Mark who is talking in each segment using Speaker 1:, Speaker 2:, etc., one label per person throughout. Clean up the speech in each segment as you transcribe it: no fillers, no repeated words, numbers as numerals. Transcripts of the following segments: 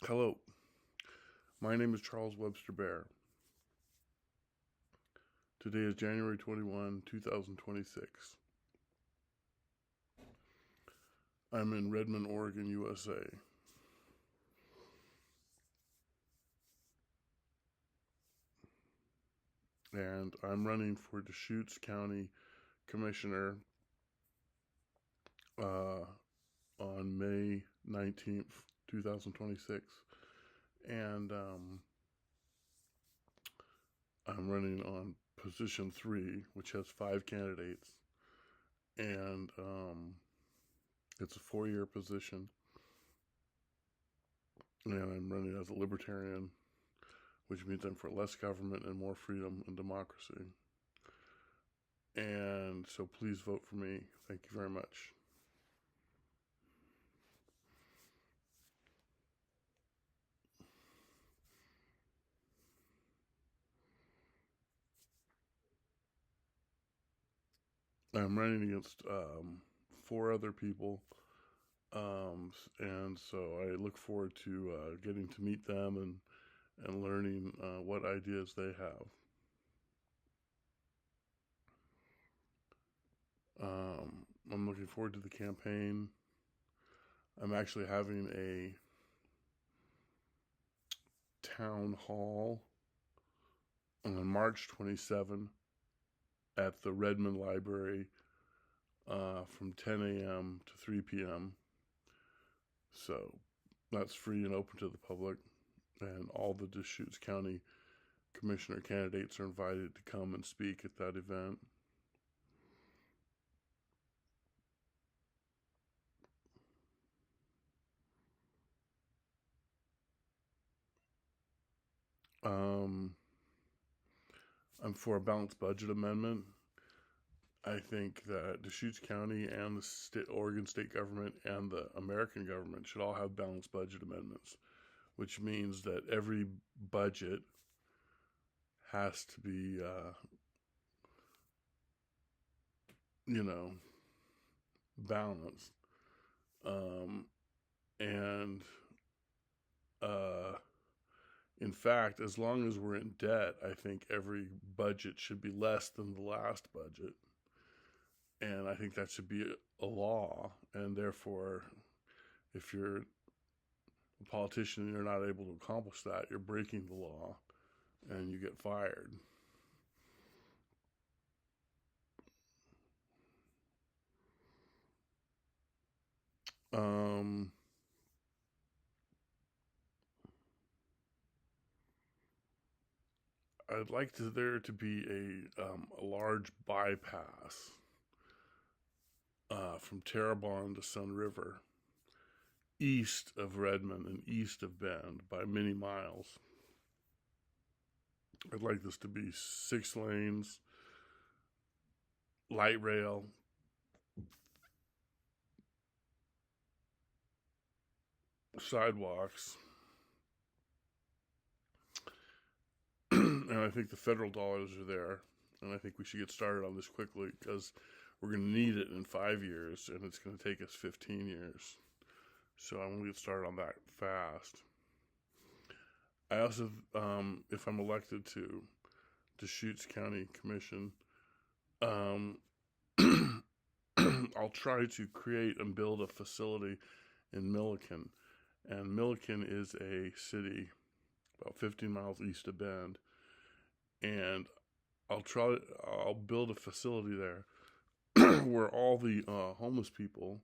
Speaker 1: Hello, my name is Charles Webster Baer. Today is January 21, 2026. I'm in Redmond, Oregon, USA. And I'm running for Deschutes County Commissioner on May 19th, 2026. And I'm running on position 3, which has 5 candidates. And it's a 4-year position. And I'm running as a libertarian, which means I'm for less government and more freedom and democracy. And so please vote for me. Thank you very much. I'm running against 4 other people, and so I look forward to getting to meet them and learning what ideas they have. I'm looking forward to the campaign. I'm actually having a town hall on March 27 at the Redmond Library from 10 a.m. to 3 p.m. So that's free and open to the public, and all the Deschutes County Commissioner candidates are invited to come and speak at that event. I'm for a balanced budget amendment. I think that Deschutes County and the Oregon state government and the American government should all have balanced budget amendments, which means that every budget has to be, balanced. And in fact, as long as we're in debt, I think every budget should be less than the last budget. And I think that should be a law. And therefore, if you're a politician and you're not able to accomplish that, you're breaking the law and you get fired. I'd like there to be a large bypass from Terrebonne to Sun River, east of Redmond and east of Bend by many miles. I'd like this to be 6 lanes, light rail, sidewalks, and I think the federal dollars are there, and I think we should get started on this quickly because we're going to need it in 5 years, and it's going to take us 15 years. So I want to get started on that fast. I also, if I'm elected to Deschutes County Commission, I'll try to create and build a facility in Milliken. And Milliken is a city about 15 miles east of Bend. And I'll build a facility there where all the homeless people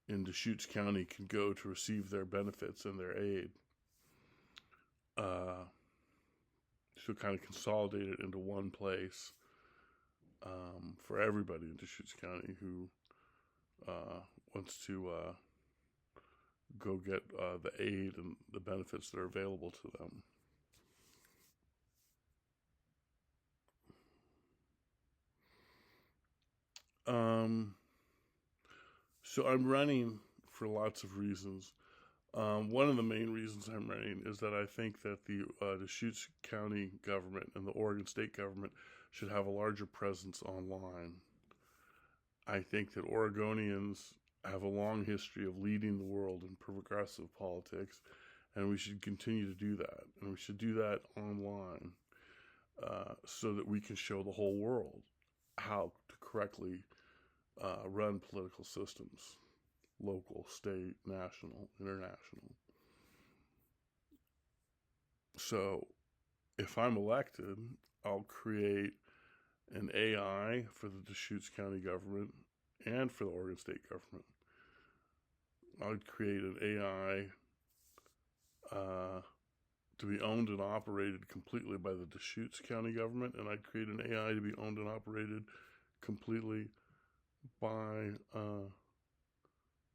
Speaker 1: in Deschutes County can go to receive their benefits and their aid. So kind of consolidate it into one place for everybody in Deschutes County who wants to go get the aid and the benefits that are available to them. So I'm running for lots of reasons. One of the main reasons I'm running is that I think that the Deschutes County government and the Oregon state government should have a larger presence online. I think that Oregonians have a long history of leading the world in progressive politics, And we should continue to do that. And we should do that online so that we can show the whole world how to correctly run political systems, local, state, national, international. So if I'm elected, I'll create an AI for the Deschutes County government and for the Oregon State government. I'd create an AI to be owned and operated completely by the Deschutes County government, and I'd create an AI to be owned and operated completely by the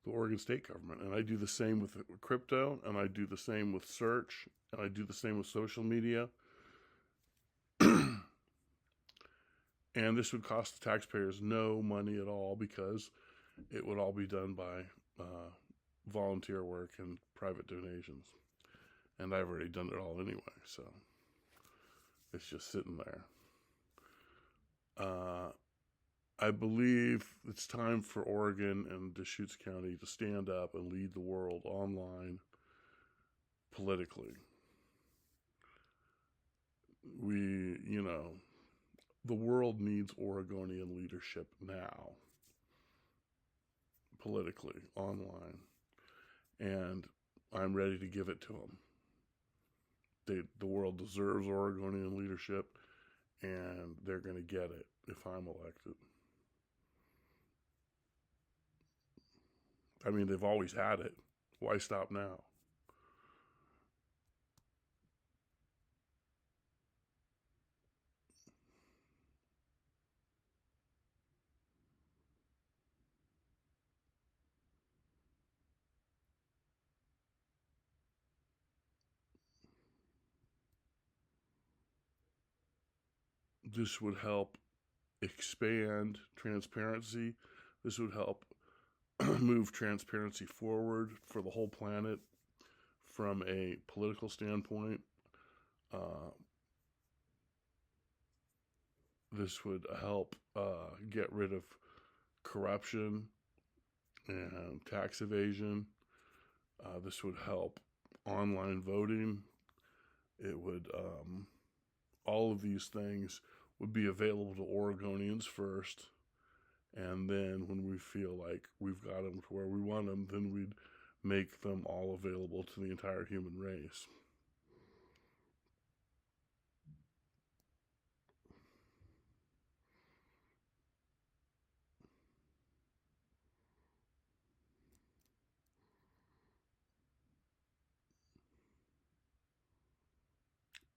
Speaker 1: Oregon State government. And I do the same with crypto, and I do the same with search, and I do the same with social media. And this would cost the taxpayers no money at all, because it would all be done by volunteer work and private donations. And I've already done it all anyway, so it's just sitting there. I believe it's time for Oregon and Deschutes County to stand up and lead the world online politically. The world needs Oregonian leadership now, politically, online. And I'm ready to give it to them. The world deserves Oregonian leadership, and they're going to get it if I'm elected. I mean, they've always had it. Why stop now? This would help expand transparency. This would help move transparency forward for the whole planet from a political standpoint. This would help get rid of corruption and tax evasion. This would help online voting. It would, all of these things would be available to Oregonians first. And then when we feel like we've got them to where we want them, then we'd make them all available to the entire human race.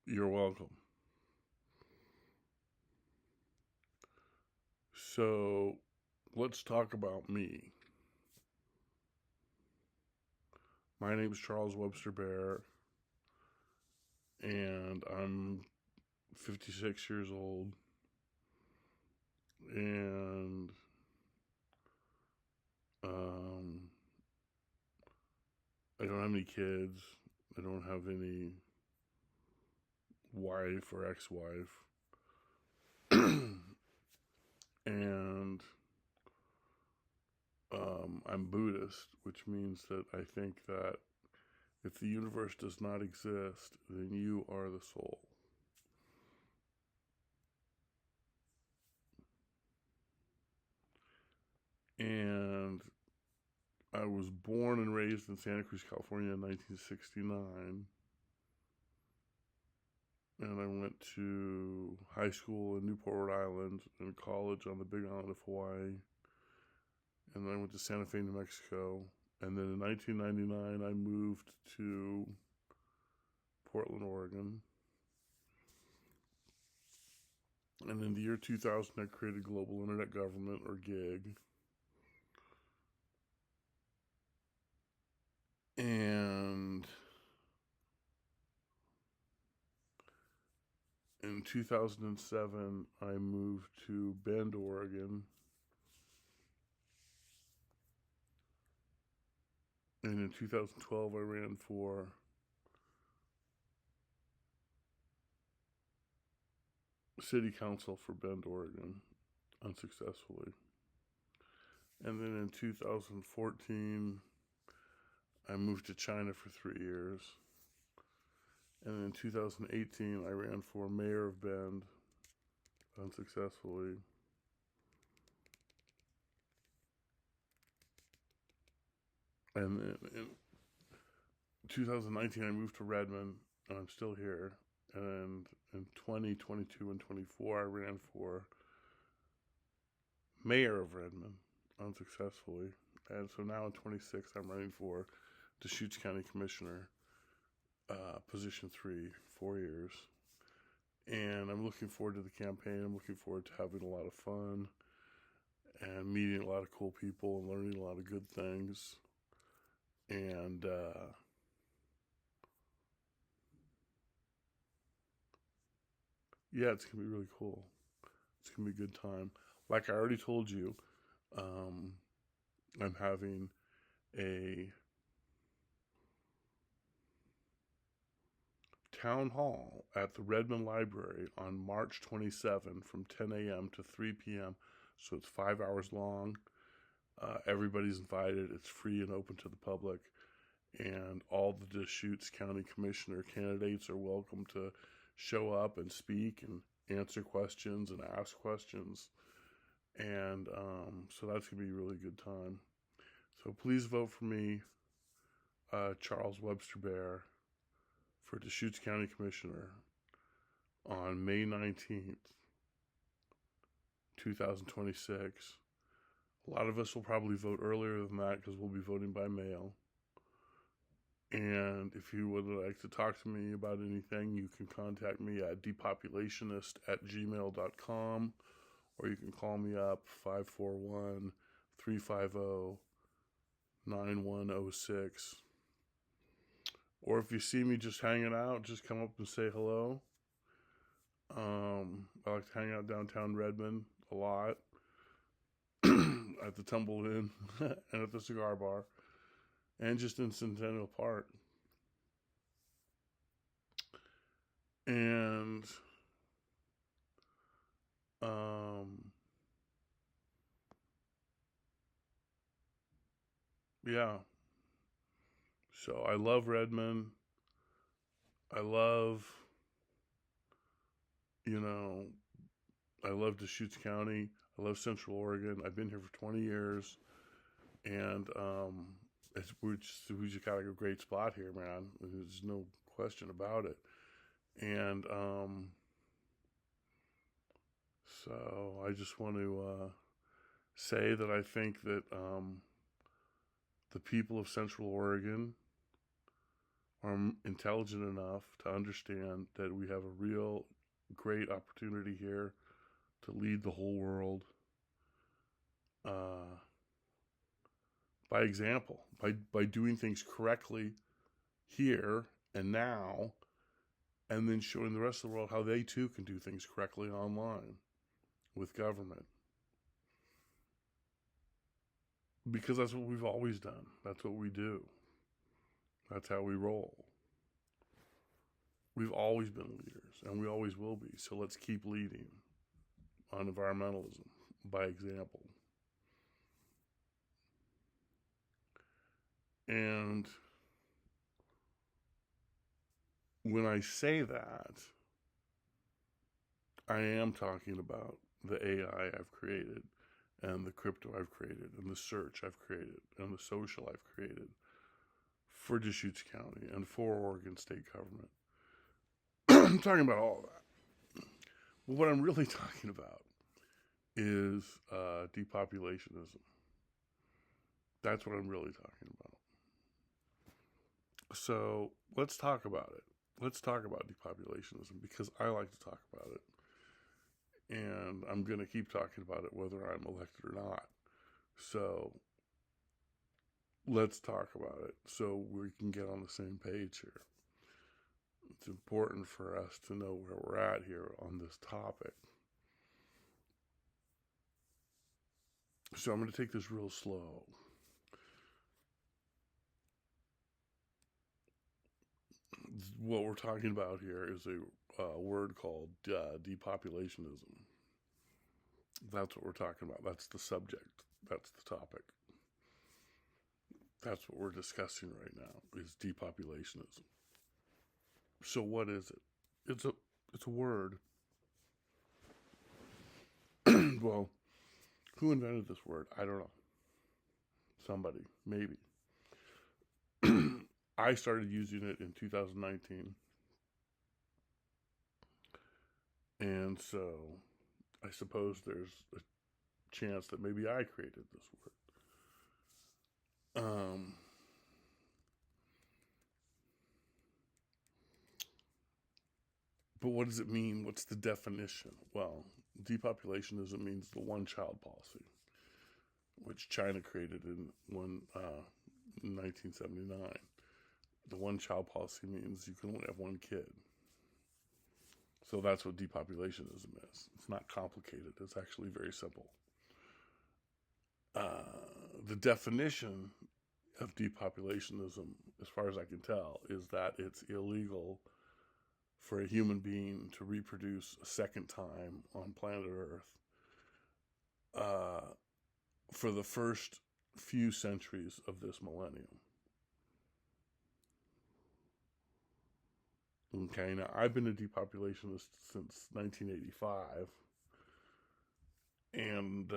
Speaker 1: You're welcome. So let's talk about me. My name is Charles Webster Baer, and I'm 56 years old, and I don't have any kids. I don't have any wife or ex-wife. And I'm Buddhist, which means that I think that if the universe does not exist, then you are the soul. And I was born and raised in Santa Cruz, California in 1969. And I went to high school in Newport, Rhode Island, and college on the Big Island of Hawaii. And then I went to Santa Fe, New Mexico. And then in 1999, I moved to Portland, Oregon. And in the year 2000, I created Global Internet Government, or GIG. And in 2007, I moved to Bend, Oregon. And in 2012, I ran for city council for Bend, Oregon, unsuccessfully. And then in 2014, I moved to China for 3 years. And in 2018, I ran for mayor of Bend unsuccessfully. And then in 2019, I moved to Redmond, and I'm still here. And in 2022 and 24, I ran for mayor of Redmond unsuccessfully. And so now in 26, I'm running for Deschutes County Commissioner, position 3, 4 years. And I'm looking forward to the campaign. I'm looking forward to having a lot of fun and meeting a lot of cool people and learning a lot of good things. And yeah, it's going to be really cool. It's going to be a good time. Like I already told you, I'm having a town hall at the Redmond Library on March 27 from 10 a.m. to 3 p.m. So it's 5 hours long. Everybody's invited. It's free and open to the public. And all the Deschutes County Commissioner candidates are welcome to show up and speak and answer questions and ask questions. And so that's going to be a really good time. So please vote for me, Charles Webster Baer, for Deschutes County Commissioner on May 19th, 2026. A lot of us will probably vote earlier than that because we'll be voting by mail. And if you would like to talk to me about anything, you can contact me at depopulationist@gmail.com, or you can call me up 541-350-9106. Or if you see me just hanging out, just come up and say hello. I like to hang out downtown Redmond a lot at the Tumble Inn and at the cigar bar and just in Centennial Park. And yeah. So I love Redmond. I love, I love Deschutes County. I love Central Oregon. I've been here for 20 years. And we just got like a great spot here, man. There's no question about it. And so I just want to say that I think that the people of Central Oregon are intelligent enough to understand that we have a real great opportunity here to lead the whole world by example, by doing things correctly here and now, and then showing the rest of the world how they too can do things correctly online with government. Because that's what we've always done. That's what we do. That's how we roll. We've always been leaders, and we always will be. So let's keep leading on environmentalism by example. And when I say that, I am talking about the AI I've created, and the crypto I've created, and the search I've created, and the social I've created for Deschutes County and for Oregon State Government. I'm talking about all of that. But what I'm really talking about is depopulationism. That's what I'm really talking about. So let's talk about it. Let's talk about depopulationism because I like to talk about it. And I'm going to keep talking about it whether I'm elected or not. So let's talk about it so we can get on the same page here. It's important for us to know where we're at here on this topic. So I'm going to take this real slow. What we're talking about here is a word called depopulationism. That's what we're talking about. That's the subject. That's the topic. That's what we're discussing right now, is depopulationism. So what is it? It's a word. Well, who invented this word? I don't know. Somebody, maybe. I started using it in 2019. And so I suppose there's a chance that maybe I created this word. But what does it mean? What's the definition? Well, depopulationism means the one-child policy, which China created in 1979. The one-child policy means you can only have one kid. So that's what depopulationism is. It's not complicated. It's actually very simple. The definition of depopulationism, as far as I can tell, is that it's illegal for a human being to reproduce a second time on planet Earth for the first few centuries of this millennium. Okay, now I've been a depopulationist since 1985, and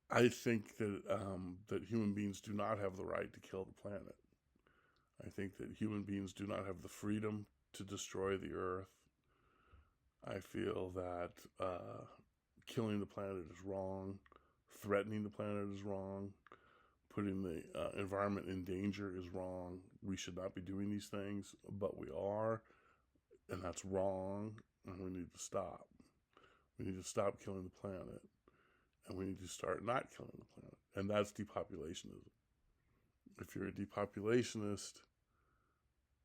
Speaker 1: I think that that human beings do not have the right to kill the planet. I think that human beings do not have the freedom to destroy the earth. I feel that killing the planet is wrong, threatening the planet is wrong, putting the environment in danger is wrong. We should not be doing these things, but we are, and that's wrong, and we need to stop. We need to stop killing the planet, and we need to start not killing the planet, and that's depopulationism. If you're a depopulationist,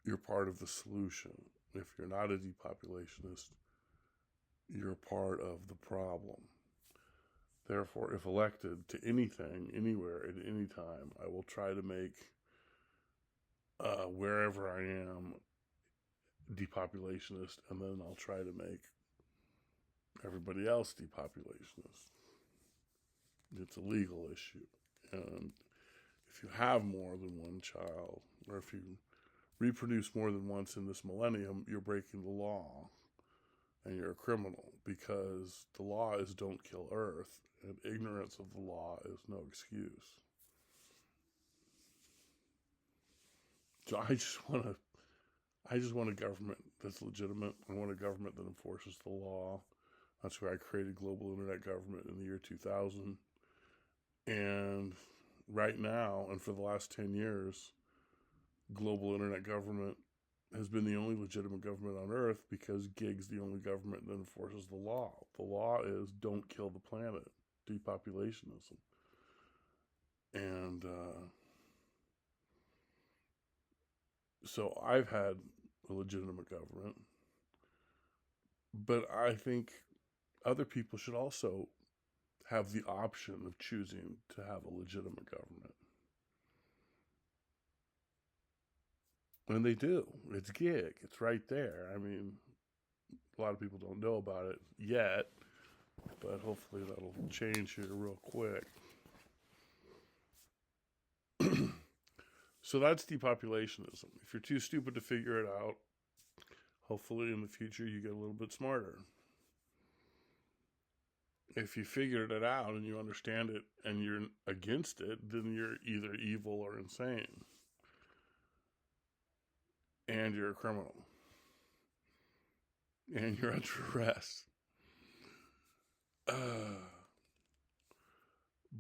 Speaker 1: you're part of the solution. If you're not a depopulationist, you're part of the problem. Therefore, if elected to anything, anywhere, at any time, I will try to make wherever I am depopulationist, and then I'll try to make everybody else depopulationist. It's a legal issue. And if you have more than one child, or if you reproduce more than once in this millennium, you're breaking the law. And you're a criminal, because the law is don't kill Earth, and ignorance of the law is no excuse. So I just want a government that's legitimate. I want a government that enforces the law. That's why I created global internet government in the year 2000. And right now, and for the last 10 years, global internet government has been the only legitimate government on Earth, because GIG's the only government that enforces the law. The law is don't kill the planet, depopulationism. And so I've had a legitimate government, but I think other people should also have the option of choosing to have a legitimate government. And they do. It's gig. It's right there. I mean, a lot of people don't know about it yet, but hopefully that'll change here real quick. So that's depopulationism. If you're too stupid to figure it out, hopefully in the future you get a little bit smarter. If you figured it out and you understand it and you're against it, then you're either evil or insane. And you're a criminal. And you're under arrest.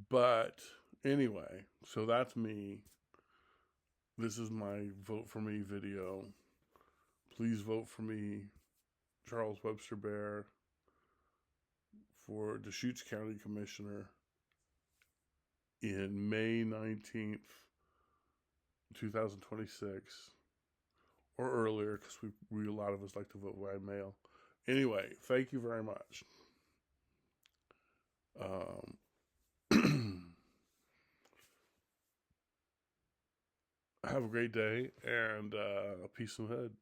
Speaker 1: But anyway, so that's me. This is my Vote For Me video. Please vote for me, Charles Webster Baer, for Deschutes County Commissioner in May 19th, 2026, or earlier, because we a lot of us like to vote by mail. Anyway, thank you very much. Have a great day, and peace and hood.